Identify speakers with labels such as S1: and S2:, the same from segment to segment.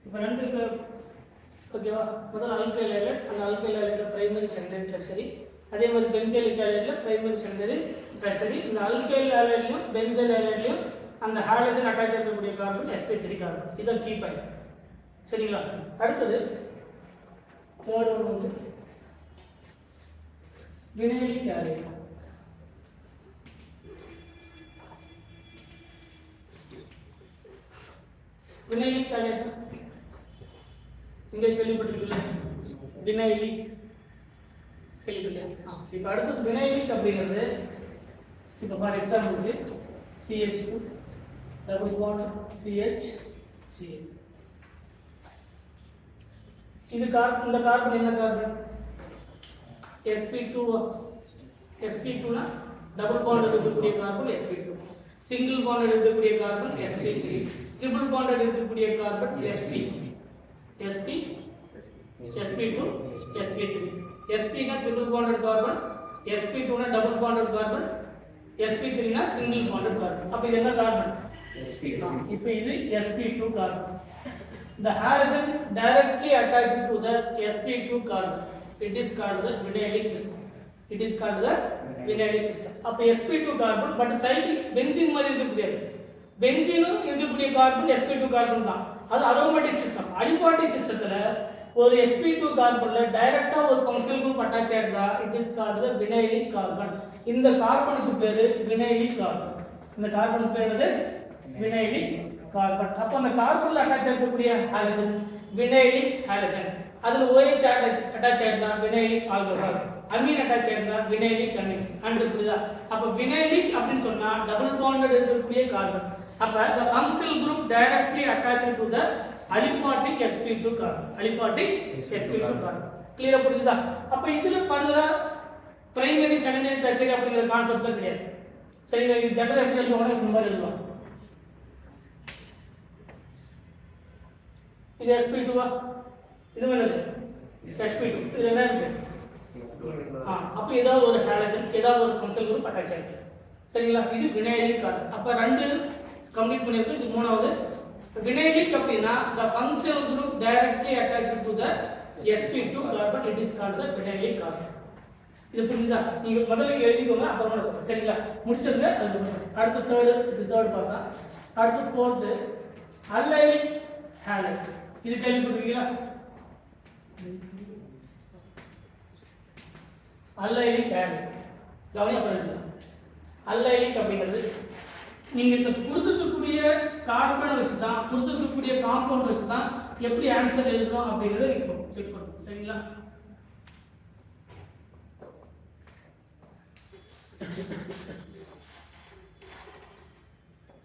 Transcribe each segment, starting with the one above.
S1: இப்போ ரெண்டு ஓகேவா? முதல்ல அல்கைல் ஹைலைட், அந்த அல்கைல் ஹைலைட்ல பிரைமரி செகண்டரி டெர்சரி, அதே மாதிரி பென்சைலிக் ஹைலைட்ல பிரைமரி செகண்டரி டெர்சரி. இந்த அல்கைல் ஹைலைட்லயும் பென்சைல் ஹைலைட்லயும் அந்த ஹாலஜன் அட்டாச் இருக்கக்கூடிய கார்பன் sp3 கார்பன். இதான் கீ பாயிண்ட். சரிங்களா? அடுத்தது தேர்ட் ஒன் வந்து வினைலிக் ஹைலைட். வினைலிக் ஹைலைட் இங்கே கேள்விப்பட்டிருக்கீங்க, வினைலிக் கேள்விப்பட்டிருக்கீங்க. இப்போ அடுத்து வினைலிக் அப்படிங்கிறது, இப்போ ஃபார் எக்ஸாம்பிளுக்கு CH2 டபுள் பாண்ட் CH இது இந்த கார்பன் என்ன கார்பன்? sp2 னா டபுள் பாண்ட் இருக்கக்கூடிய கார்பன் sp2, சிங்கிள் பாண்ட் இருக்கக்கூடிய கார்பன் sp3, ட்ரிபிள் பாண்ட் இருக்கக்கூடிய கார்பன் sp2 sp3. sp னா ட்ரிபிள் பாண்டட் கார்பன், sp2 னா டபுள் பாண்டட் கார்பன், sp3 னா சிங்கிள் பாண்டட் கார்பன். அப்ப இது என்ன கார்பன்? sp2. இப்போ இது sp2 carbon. The halogen directly attached to the sp2 carbon, it is called the vinylic system. It is called the vinylic system. அப்ப sp2 carbon, but cycle benzene மாதிரி இருக்கக்கூடியது. பென்சீனும் இருக்கக்கூடிய carbon sp2 carbon தான். அது aromatic system. Aliphatic சிஸ்டத்துல ஒரு sp2 கார்பன்ல டைரக்டா ஒரு ஃபங்க்ஷனல் குரூப் அட்டாச் ஆயிடுதா, it is called the vinylic carbon. இந்த கார்பனுக்கு பேரு வினைலிக் கார்பன். இந்த கார்பனுக்கு பேரு வினைலிக் கார்பன். அப்ப அந்த கார்பன்ல அட்டாச் ஆகக்கூடிய ஹாலஜன் வினைலிக் ஹாலஜன். அதுல OH அட்டாச் ஆயிடுதா வினைலிக் ஆல்கஹால், அமீன் அட்டாச் ஆயிடுதா வினைலிக் அமீன். ஆன்சர் புரியுதா? அப்ப வினைலிக் அப்படின்னு சொன்னா டபுள் பாண்டட் இருக்கக்கூடிய கார்பன். அப்ப the functional group directly attached to the aliphatic sp2 carbon. Aliphatic sp2 carbon. கிளியரா புரியுதா? அப்ப இதுல ஃபர்தரா பிரைமரி செகண்டரி டெர்சரி அப்படிங்கிற கான்செப்ட் கிடையாது. சரிங்களா? இது ஜெனரல் எப்படி எழுதுவாங்க? இந்த மாதிரி எழுதுவாங்க. இது sp2 வா? இது என்னது? sp2. இது என்ன இருக்கு? அப்ப ஏதாவது ஒரு ஹாலஜன், ஏதாவது ஒரு ஃபங்க்ஷனல் குரூப் அட்டாச் ஆயிருக்கு. சரிங்களா? இது வினைலிக் கார்பன். அப்ப ரெண்டு கம்ப்ளீட் பண்ணிருக்கு. இது மூணாவது. வினைலிக் அப்படினா the functional group directly attached to the sp2 carbon, it is called the vinylic carbon. இது புரியுதா? நீங்க முதல்ல எழுதிக்கோங்க, அப்புறமா சொல்றேன். சரிங்களா? முடிச்சதுல அடுத்து தேர்ட் பார்த்தா, அடுத்து ஃபோர்த் அல்லைலிக் ஹாலைட். இது கேள்விப்பட்டிருக்கீங்களா? அல்லைலிக் ஹாலைட் கவனியா பாருங்க. அல்லைலிக் அப்படிங்கிறது நீங்க இந்த கொடுத்துக்கக்கூடிய கார்பனை வச்சு தான், கொடுத்துக்கக்கூடிய காம்பவுண்ட் வச்சு தான் எப்படி ஆன்சர் எழுதணும் அப்படிங்கறத நீங்க செக் பண்ணணும். சரிங்களா?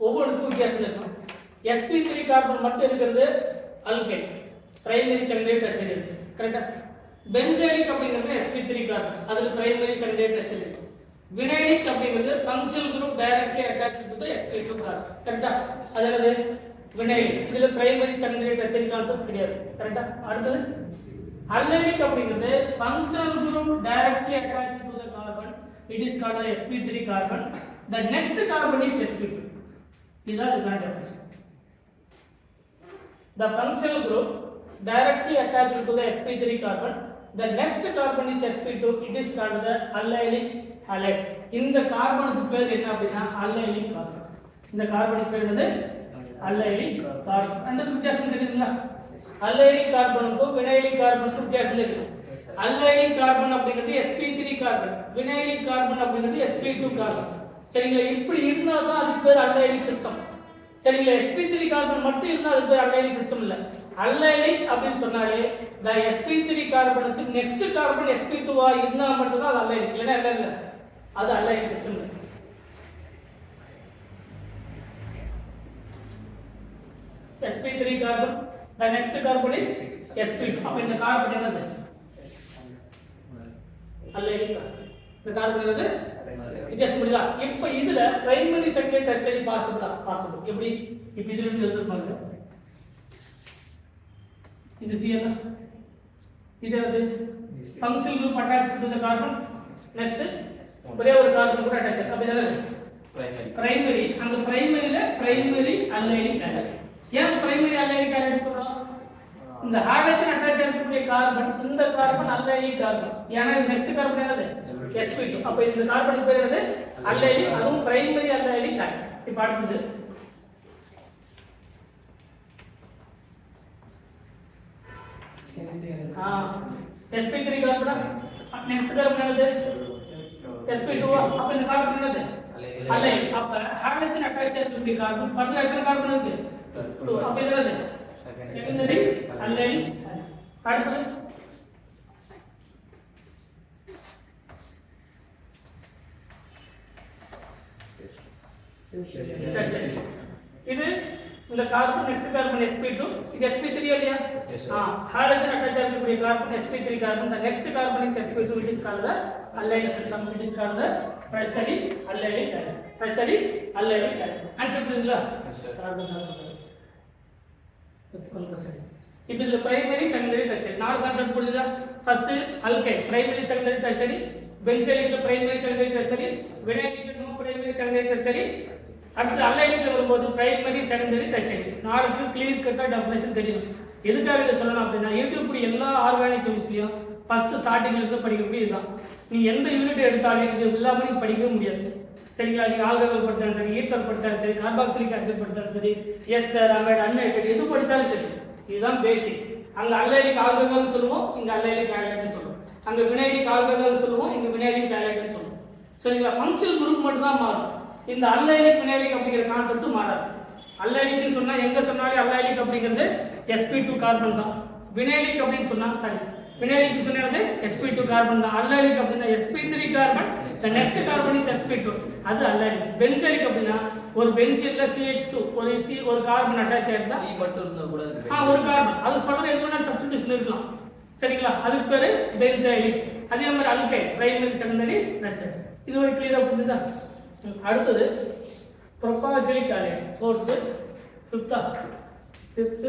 S1: ஒவ்வொருத்துக்கும் வித்தியாசம் இருக்கும். sp3 கார்பன் மட்டும் இருக்கிறது அல்கைல், பிரைமரி செகண்டரி டெர்சரி. கரெக்ட்டா? பென்சைலிக் அப்படிங்கிறது sp3 கார்பன், அதுக்கு பிரைமரி செகண்டரி டெர்சரி. வினைலிக் அப்படிங்கிறது functional group directly attached to the sp2 carbon. கரெக்ட்டா? அதாவது வினைலிக் இதுல பிரைமரி செகண்டரி டெர்சரி கான்செப்ட் கிடையாது. கரெக்ட்டா? அடுத்து அல்லைலிக் அப்படிங்கிறது functional group directly attached to the carbon, it is called the sp3 carbon. The next carbon is sp2. இதுதான் இதுக்கான definition. The functional group directly attached to the sp3 carbon, the next carbon is sp2, it is called the allylic halide. இந்த கார்பனுக்கு பேர் என்ன அப்படினா allylic carbon. இந்த கார்பனுக்கு பேர் என்னது? allylic carbon. ரெண்டு வித்தியாசம் தெரியுங்களா? allylic கார்பனுக்கும் வினைலிக் கார்பனுக்கும் வித்தியாசம் தெரியும். allylic கார்பன் அப்படிங்கிறது sp3 கார்பன், வினைலிக் கார்பன் அப்படிங்கிறது sp2 கார்பன். சரிங்களா? இப்படி இருந்தா தான் அதுக்கு பேர் allylic சிஸ்டம். சரிங்களா? sp3 கார்பன் மட்டும் இருந்தா அதுக்கு பேர் allylic சிஸ்டம் இல்ல. allylic அப்படினு சொன்னாலே the sp3 கார்பனுக்கு நெக்ஸ்ட் கார்பன் sp2 ஆ இருந்தா மட்டும் தான் அது allylic. இல்லனா இல்ல, அது allylic சிஸ்டம் இல்ல. sp3 carbon, the next carbon is sp2. அப்ப இந்த கார்பன் என்னது? allylic carbon. இந்த கார்பன் என்னது? வித்தியாசம் புரியுதா? இப்போ இதுல பிரைமரி செகண்டரி டெர்சரி பாசிபிள். எப்படி? இப்போ இதுல இருந்து எழுத பாருங்க. இது Cl, இது என்னது? Functional group attached to the carbon. Next ஒரே ஒரு கார்பன் கூட அட்டாச் ஆகும். அப்ப என்னது? பிரைமரி. அந்த பிரைமரியில பிரைமரி அல்லைலிக் ஹைலைட். ஏன் பிரைமரி அல்லைலிக் ஹைலைட் சொல்றோம்? இந்த ஹைட்ரஜன் அட்டாச் ஆகக்கூடிய கார்பன் இந்த கார்பன் அல்லைலி கார்பன். ஏன்னா இது நெக்ஸ்ட் கார்பன் என்னது sp2. அப்ப இந்த கார்பன் பேர் என்னது அல்லைலி, அதுவும் பிரைமரி அல்லைலி கார்பன். இப்ப அடுத்து sp3 கார்பன். நெக்ஸ்ட் கார்பன் என்னது sp2. அப்ப இந்த கார்பன் என்னது அல்லைலி. அப்ப ஹைட்ரஜன் அட்டாச் ஆகக்கூடிய கார்பன் பக்கத்துல எத்தனை கார்பன் இருக்கு 2. அப்ப இது என்னது செகண்டரி அல்லைலி. அடுத்து இது இந்த கார்பன் நெக்ஸ்ட் கார்பன் sp2. இது sp3 இல்லையா? ஹைட்ரஜன் அட்டாச் ஆகக்கூடிய carbon sp3 carbon. the next carbon is sp2. it is called the allyl system. it is called the tertiary allyl carbon. tertiary allyl carbon. Answer புரியுதுங்களா? it is the primary secondary tertiary. நாலு concept புரியுதா? First alkyl primary secondary tertiary, benzylic primary secondary tertiary, vinylic no primary secondary tertiary. அடுத்து allylic வரும்போது primary secondary tertiary. நாலுக்கு clear கட்டா definition தெரியும். எதுக்காக இதை சொல்லணும் அப்படின்னா இருக்கக்கூடிய எல்லா ஆர்கானிக் கெமிஸ்ட்ரியும் ஃபர்ஸ்ட் ஸ்டார்டிங்ல இருந்து படிக்கக்கூடிய இதுதான். நீ எந்த யூனிட் எடுத்தாலும் இது எல்லாமே நீங்க படிக்கவே முடியாது. சரிங்களா? நீங்க ஆல்கஹால் படிச்சாலும் சரி, ஈத்தர் படிச்சாலும் சரி, கார்பாக்சிலிக் ஆசிட் படிச்சாலும் சரி, எஸ்டர், அமைட், அன்ஹைட்ரேட் எது படிச்சாலும் சரி, இதுதான் பேசிக். அங்க அல்லைலிக் ஆல்கஹால் சொல்லுவோம், இங்க அல்லைலிக் ஹைட்ரேட் சொல்லுவோம். அங்க வினைலிக் ஆல்கஹால் சொல்லுவோம், இங்க வினைலிக் ஹைட்ரேட் சொல்லுவோம். சரிங்களா? ஃபங்க்ஷனல் குரூப் மட்டும் தான் மாறும். இந்த அல்லைலிக் வினைலிக் அப்படிங்கிற கான்செப்ட் மாறாது. அல்லைலிக்னு சொன்னா எங்க சொன்னாலே அல்லைலிக் அப்படிங்கிறது sp2 கார்பன் தான். வினைலிக் அப்படின்னு சொன்னா சாரி வினைலிக் சொன்னது sp2 கார்பன் தான். அல்லைலிக் அப்படின்னா sp3 carbon, the next carbon is sp2. அது அல்லைலிக். பென்சைலிக் அப்படின்னா ஒரு பென்சில்ல CH2 ஒரு கார்பன் அட்டாச் ஆயிருந்தா
S2: C மட்டும் இருந்தா கூட
S1: ஒரு கார்பன் அது ஃபர்தர் எது வேணாலும் சப்ஸ்டிட்யூஷன் இருக்கலாம். சரிங்களா? அதுக்கு பேரு பென்சைலிக். அதே மாதிரி அல்கைல் பிரைமரி செகண்டரி டெர்ஷியரி. இது ஒரு கிளியரா புரியுதா? அடுத்தது ப்ரோபாஜிலிக் ஆலைடு. ஃபோர்த் ஃபிஃப்த்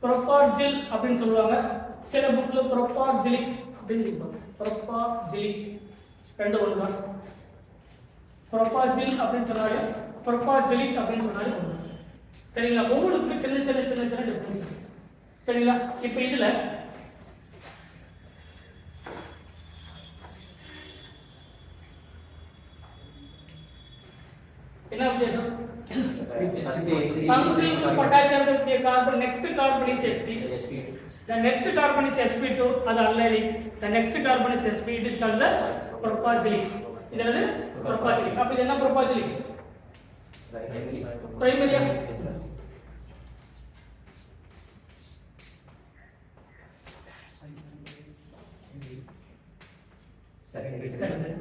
S1: ப்ரோபாஜில் அப்படின்னு சொல்லுவாங்க. சில புக்ல ப்ரோபாஜிலிக் அப்படின்னு சொல்லுவாங்க. ப்ரோபாஜிலிக் ரெண்டு ஒன்று தான். ப்ரோபாஜில் அப்படின்னு சொன்னாலே ப்ரோபாஜிலிக் அப்படின்னு சொன்னாலே ஒன்று. சரிங்களா? ஒவ்வொருக்கும் சின்ன சின்ன சின்ன சின்ன டிஃபரன்ஸ். சரிங்களா? இப்போ இதுல என்ன வித்தியாசம்? functional group attached to carbon, next carbon is sp. the next carbon is sp2, அது allylic. the next carbon is sp. it is called the propargylic. இது என்னது? ப்ரோபாஜிலிக். அப்ப இது என்ன ப்ரோபாஜிலிக்? பிரைமரியா? Secondary.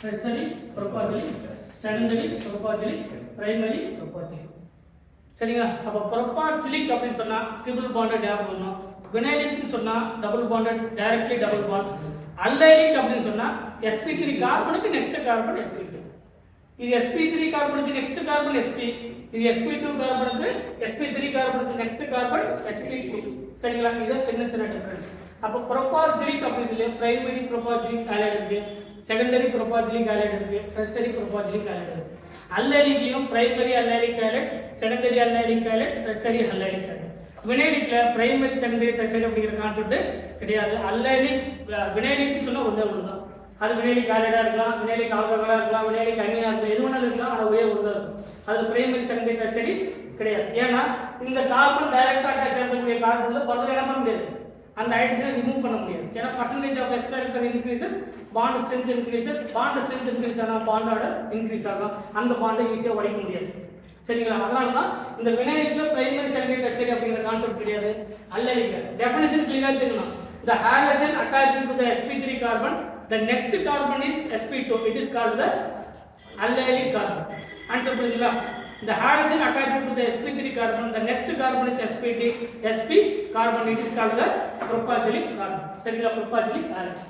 S1: tertiary propargylic, secondary propargylic, primary propargylic. சரிங்களா? அப்ப ப்ரோபாஜிலிக் அப்படின்னு சொன்னா ட்ரிபிள் பாண்டட் ஞாபகம் வரணும். வினைலிக் சொன்னா double bonded directly double bond. Allylic அப்படின்னு சொன்னா sp3 கார்பனுக்கு நெக்ஸ்ட் கார்பன் sp2. இது sp3 கார்பனுக்கு நெக்ஸ்ட் கார்பன் sp. இது sp2 கார்பனுக்கு sp3 கார்பனுக்கு நெக்ஸ்ட் கார்பன் sp2. சரிங்களா? இது சின்ன சின்ன டிஃபரன்ஸ். அப்ப ப்ரோபாஜிலிக் அப்படிங்கிறதுல பிரைமரி ப்ரோபாஜிலிக் ஆலைடு இருக்கு, செகண்டரி ப்ரோபாஜிலிக் ஆலைடு இருக்கு, டெர்ஷியரி ப்ரோபாஜிலிக் ஆலைடு இருக்கு. அல்லைலிக்லயும் primary allylic halide, secondary allylic halide, tertiary allylic halide. வினைலிக்ல பிரைமரி செகண்டரி டெர்ஷியரி அப்படிங்கிற கான்செப்ட் கிடையாது. அல்லைலிக் வினைலிக் சொன்னா ஒண்ணே ஒண்ணுதான். அது வினைலிக் ஆலைடா இருக்கலாம், வினைலிக் ஆல்கஹாலா இருக்கலாம், வினைலிக் அமீனா இருக்கலாம், எது வேணாலும் இருக்கலாம். ஆனா ஒரே ஒண்ணுதான் இருக்கும். அது பிரைமரி செகண்டரி டெர்ஷியரி கிடையாது. ஏன்னா இந்த கார்பன் டைரக்டா அட்டாச் ஆகக்கூடிய கார்பன்ல பர்தர் என்ன பண்ண முடியாது, அந்த ஹைட்ரஜனை ரிமூவ் பண்ண முடியாது. ஏன்னா percentage of s character increases, bond strength increases, bond strength increase ஆனா bond order increase ஆகும். அந்த பாண்டை ஈஸியா உடைக்க முடியாது. சரிங்களா? அதனால தான் இந்த வினைலிக்ல பிரைமரி செகண்டரி டெர்ஷியரி அப்படிங்கிற கான்செப்ட் கிடையாது. அல்லைலிக்ல டெஃபினிஷன் கிளியரா தெரியணும். the halogen attached to the sp3 carbon, the next carbon is sp2. it is called the allylic carbon. Answer புரியுதுங்களா? the halogen attached to the sp3 carbon, the next carbon is sp carbon, it is called the ப்ரோபாஜிலிக் carbon. சரிங்களா? ப்ரோபாஜிலிக் halide.